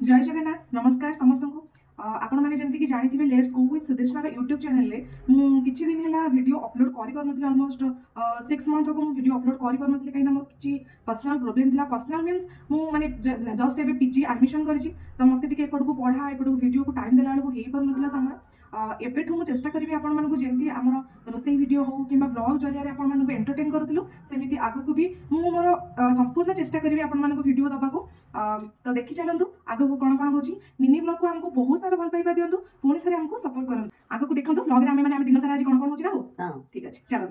जय जगन्नाथ नमस्कार समस्त को आपण मैंने जमती कि जानी let's go with Sudeshna YouTube channel रे किछि दिन है वीडियो अपलोड करि पर नथि ऑलमोस्ट 6 मंथ हो वीडियो अपलोड करि पर नथि कहीं मोर किछि पर्सनल प्रॉब्लम थिला पर्सनल मींस मु माने जस्ट एबे पीजी एडमिशन करिछि तो मते टिके एपडू पढ़ा एपडू वीडियो को टाइम देला बेलू हेई पर नथि समय एबेठू मु चेष्टा करी आपण मानकु जेमती हमर रोसई वीडियो हो किबा ब्लॉग जरिया रे आपण मानकु एंटरटेन करथिलु सेमिति आगु भी मु मोर संपूर्ण चेष्टा करी आपण मानकु वीडियो दबाको तो देखि चलंतु आगु को कोन कोन होची मिनी ब्लॉग को हमको बहुत सारा भल पाइबा दियंतु पुणी थरे हमको सपोर्ट करंतु आगु को देखंतु ब्लॉग रे हम दिन सारा आज कोन कोन होची ना हो हां ठीक अछि चलो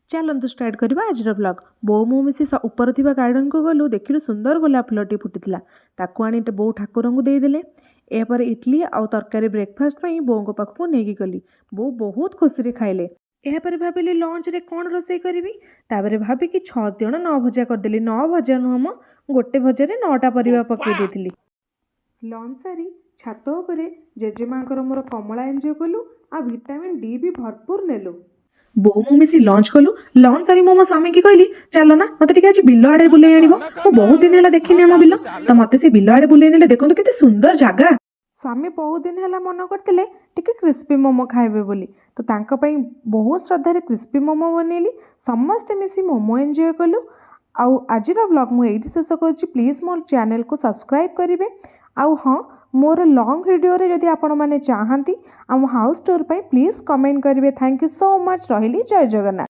चलतु स्टार्ट करवा आज ब्लॉग बो मु मिसी ऊपर थी गार्डन को गलु देखिलु सुंदर गोलाप फुलटी फुटी ताकू आनी बो ठाकुर को देदेले यापर इडली आउ तरकारी ब्रेकफास्ट पर बो पाखक नहीं गली बो बहुत खुशी खाइले यापर भाविली लंच रे कौन रोसई करी तापर भाविकी 6 जण 9 भजा करदेली 9 भजा नुहम गोटे भजा 9टा परिवा पकई देथिली लंच सारी छात उपरे जेजेमांकर मोर कमला एंजॉय कलु आ विटामिन डी भी भरपूर नेलु बो मु मिसी लंच कलु लंच सारी मो स्वामी की कहली चलो ना मते टिके आज बिल आड़े बुले आनिबो मु बहुत दिन हला देखिनी हम बिल तो मते से बिल आड़े बुले नेले देखंतु केते सुंदर जागा स्वामी बहुत दिन हला मन करथिले टिके क्रिस्पी मोमो खाइबे बोली तो तांका पई बहुत श्रद्धा रे क्रिस्पी मोमो बनेली समस्त मिसी मोमो एंजॉय कलु आउ आजिर व्लॉग मु एठी शेष करछि प्लीज मोर चैनल को सब्सक्राइब करिवे आउ हाँ मोर लॉन्ग वीडियो रे जदि आपण माने चाहंती आम हाउस टूर पे प्लीज कमेंट करिवे थैंक यू सो मच रहिली जय जगन्नाथ।